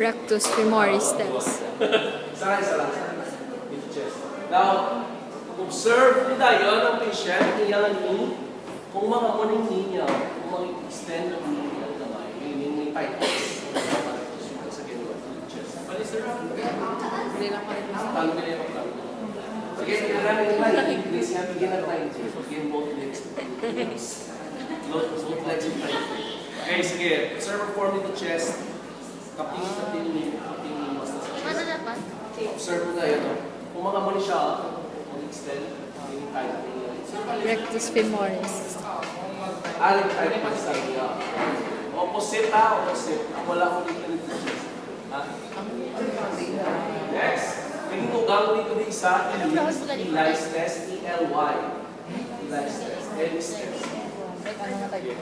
Rectus femoris test. Isa lang. With chest. Now, observe nila yun ang patient, iyang knee. Kung mga morning knee niya, kung mag-extend ang knee niya naman, may tightness. Sa gano'n, with chest. Pali sir, Hindi lang ko rin. talo nila yung talo. Sige, kailangan nila, increase yan, bigyan ng time. Bigyan both legs. Both legs in time. Okay, sige. Observe performing the chest. Kaping mas nasa chest. Ano dapat? Observe mo na yun. Kung mga mali siya, mag-extend, yung time. Rectus femoris. Aling time pa sa niya. Opposite ha, opposite. Wala ko dito nito chest. Ha? Next. Pwede mo gawin dito din sa Eli's test, E-L-Y. Eli's test. Eli's test. Ano na tayo?